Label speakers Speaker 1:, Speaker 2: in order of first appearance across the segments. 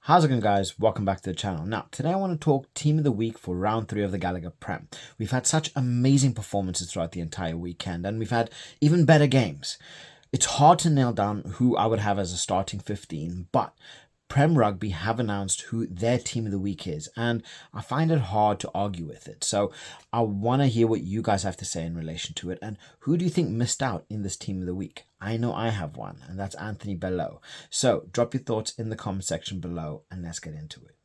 Speaker 1: How's it going, guys? Welcome back to the channel. Now, today I want to talk Team of the Week for round 3 of the Gallagher Prem. We've had such amazing performances throughout the entire weekend, and we've had even better games. It's hard to nail down who I would have as a starting 15, but Prem Rugby have announced who their Team of the Week is, and I find it hard to argue with it. So I want to hear what you guys have to say in relation to it, and who do you think missed out in this Team of the Week? I know I have one, and that's Anthony Belleau. So drop your thoughts in the comment section below, and let's get into it.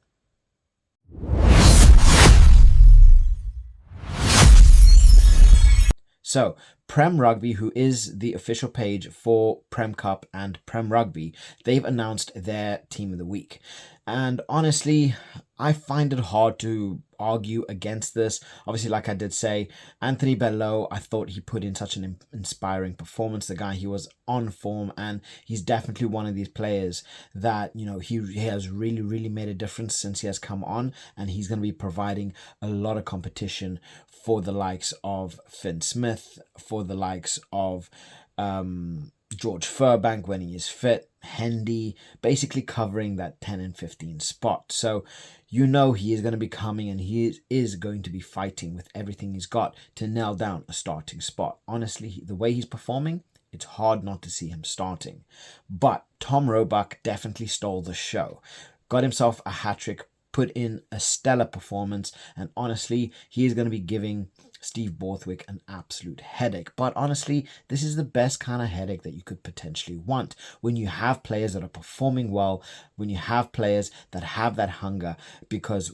Speaker 1: So, Prem Rugby, who is the official page for Prem Cup and Prem Rugby, they've announced their Team of the Week. And honestly, I find it hard to argue against this. Obviously, like I did say, Anthony Belleau, I thought he put in such an inspiring performance. The guy, he was on form, and he's definitely one of these players that, you know, he has really made a difference since he has come on, and he's going to be providing a lot of competition for the likes of Finn Smith, for the likes of George Furbank when he is fit, Hendy, basically covering that 10 and 15 spot. So you know he is going to be coming, and he is going to be fighting with everything he's got to nail down a starting spot. Honestly, the way he's performing, it's hard not to see him starting. But Tom Roebuck definitely stole the show. Got himself a hat-trick, put in a stellar performance, and honestly, he is going to be giving Steve Borthwick an absolute headache. But honestly, this is the best kind of headache that you could potentially want when you have players that are performing well, when you have players that have that hunger, because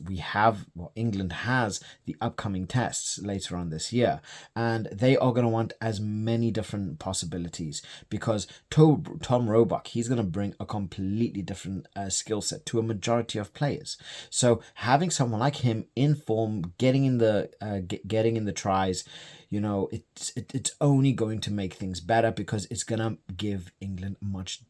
Speaker 1: England has the upcoming tests later on this year, and they are going to want as many different possibilities, because Tom Roebuck, he's going to bring a completely different skill set to a majority of players. So having someone like him in form, getting in the tries, you know, it's only going to make things better, because it's gonna give England much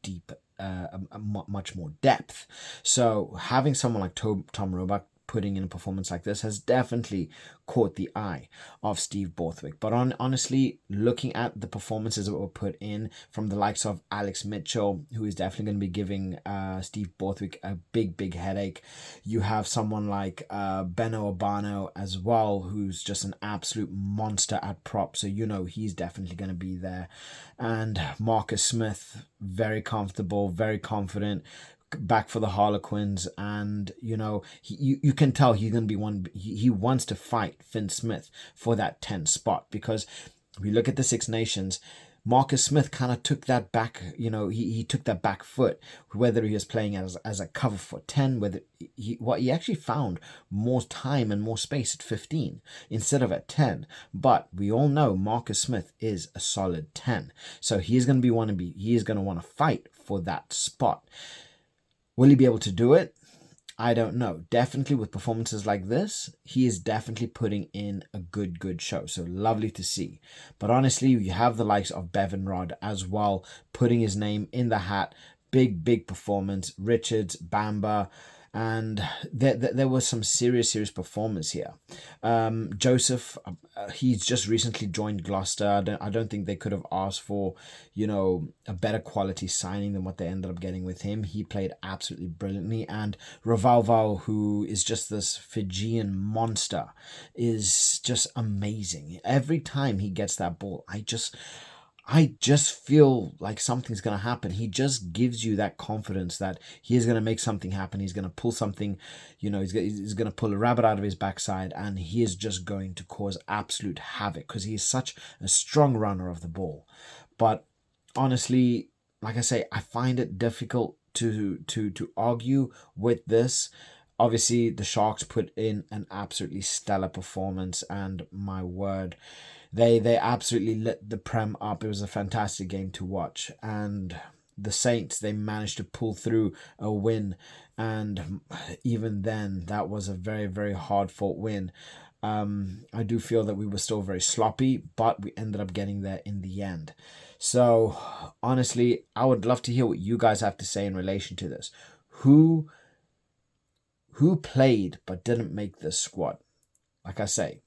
Speaker 1: more depth. So having someone like Tom Roebuck putting in a performance like this has definitely caught the eye of Steve Borthwick. But honestly, looking at the performances that were put in from the likes of Alex Mitchell, who is definitely going to be giving Steve Borthwick a big headache. You have someone like Beno Obano as well, who's just an absolute monster at prop. So you know he's definitely going to be there. And Marcus Smith, very comfortable, very confident, back for the Harlequins, and you know you can tell he's going to be one. He wants to fight Finn Smith for that 10 spot, because we look at the Six Nations, Marcus Smith kind of took that back, you know, he took that back foot, whether he was playing as a cover for 10, whether he actually found more time and more space at 15 instead of at 10. But we all know Marcus Smith is a solid 10, so he is going to want to fight for that spot. Will he be able to do it? I don't know. Definitely with performances like this, he is definitely putting in a good show. So lovely to see. But honestly, you have the likes of Bevan Rod as well, putting his name in the hat. Big performance. Richards, Bamba, and there was some serious performance here. Joseph, he's just recently joined Gloucester. I don't think they could have asked for, you know, a better quality signing than what they ended up getting with him. He played absolutely brilliantly. And Ravalval, who is just this Fijian monster, is just amazing. Every time he gets that ball, I just feel like something's going to happen. He just gives you that confidence that he is going to make something happen. He's going to pull something, you know, he's going to pull a rabbit out of his backside, and he is just going to cause absolute havoc, because he is such a strong runner of the ball. But honestly, like I say, I find it difficult to argue with this. Obviously, the Sharks put in an absolutely stellar performance, and my word, they absolutely lit the Prem up. It was a fantastic game to watch. And the Saints, they managed to pull through a win, and even then, that was a very hard-fought win. I do feel that we were still very sloppy, but we ended up getting there in the end. So honestly, I would love to hear what you guys have to say in relation to this. Who played but didn't make this squad? Like I say,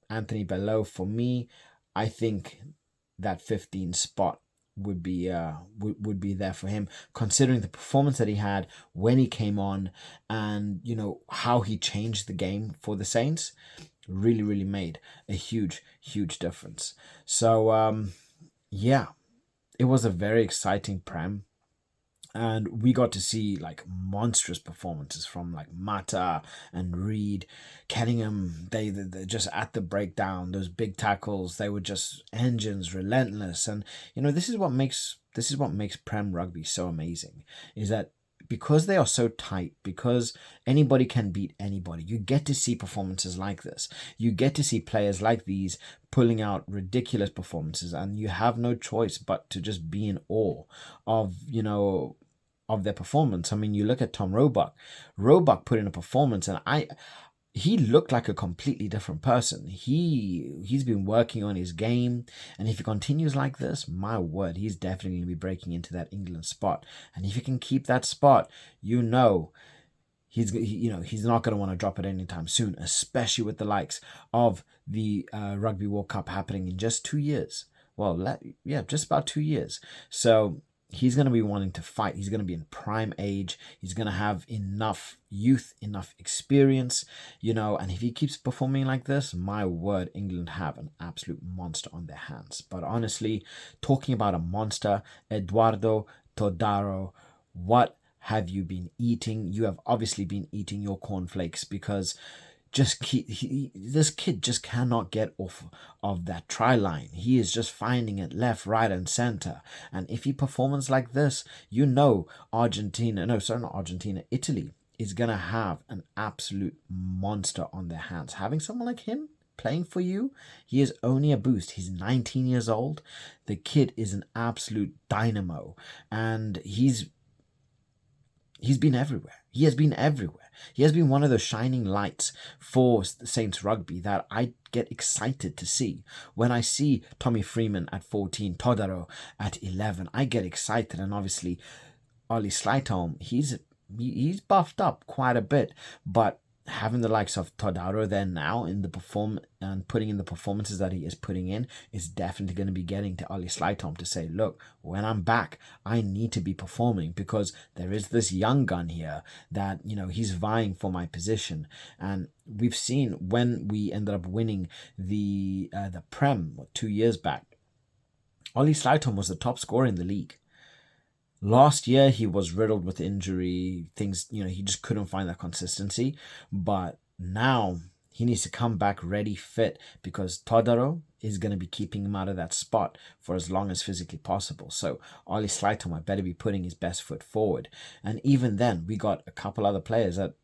Speaker 1: Anthony Belleau, for me, I think that 15 spot would be there for him, considering the performance that he had when he came on, and how he changed the game for the Saints. Really made a huge difference. So yeah, it was a very exciting Prem. And we got to see like monstrous performances from like Mata and Reed, Kenningham. They just at the breakdown, those big tackles, they were just engines, relentless. And this is what makes Prem rugby so amazing, is that because they are so tight, because anybody can beat anybody, you get to see performances like this. You get to see players like these pulling out ridiculous performances, and you have no choice but to just be in awe of of their performance. I mean, you look at Tom Roebuck. Roebuck put in a performance, and he looked like a completely different person. He's been working on his game, and if he continues like this, my word, he's definitely going to be breaking into that England spot. And if he can keep that spot, he's not going to want to drop it anytime soon, especially with the likes of the Rugby World Cup happening in just 2 years. Well, just about 2 years. So he's going to be wanting to fight. He's going to be in prime age. He's going to have enough youth, enough experience, and if he keeps performing like this, my word, England have an absolute monster on their hands. But honestly, talking about a monster, Eduardo Todaro, what have you been eating? You have obviously been eating your cornflakes, because this kid just cannot get off of that try line. He is just finding it left, right, and center. And if he performs like this, Italy is gonna have an absolute monster on their hands. Having someone like him playing for you, he is only a boost. He's 19 years old. The kid is an absolute dynamo, and he's been everywhere. He has been everywhere. He has been one of those shining lights for Saints rugby that I get excited to see. When I see Tommy Freeman at 14, Todaro at 11, I get excited. And obviously, Ollie Slytholm, he's buffed up quite a bit, but having the likes of Todaro there now in the and putting in the performances that he is putting in is definitely going to be getting to Ollie Slytholm to say, look, when I'm back, I need to be performing, because there is this young gun here that, he's vying for my position. And we've seen when we ended up winning the Prem 2 years back, Ollie Slytholm was the top scorer in the league. Last year, he was riddled with injury, things, he just couldn't find that consistency. But now he needs to come back ready, fit, because Todaro is going to be keeping him out of that spot for as long as physically possible. So Ollie Slytholm, I better be putting his best foot forward. And even then, we got a couple other players that,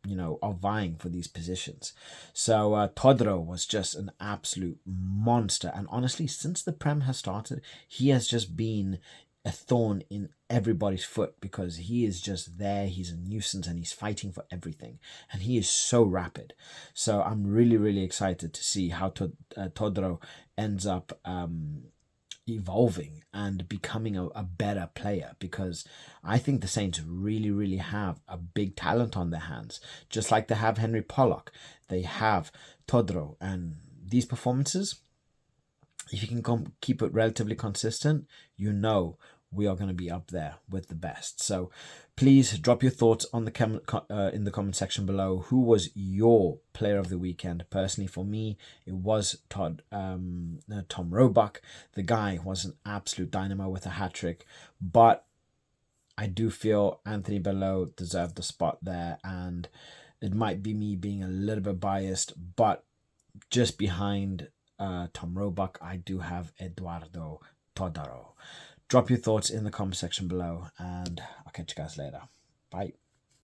Speaker 1: are vying for these positions. So Todaro was just an absolute monster. And honestly, since the Prem has started, he has just been a thorn in everybody's foot, because he is just there. He's a nuisance, and he's fighting for everything, and he is so rapid. So I'm really excited to see how Todaro ends up evolving and becoming a better player, because I think the Saints really have a big talent on their hands. Just like they have Henry Pollock, they have Todaro, and these performances, if you can keep it relatively consistent, we are going to be up there with the best. So please drop your thoughts on in the comment section below. Who was your player of the weekend? Personally, for me, it was Tom Roebuck. The guy was an absolute dynamo with a hat-trick, but I do feel Anthony Belleau deserved the spot there, and it might be me being a little bit biased, but just behind Tom Roebuck, I do have Eduardo Todaro. Drop your thoughts in the comment section below, and I'll catch you guys later. Bye.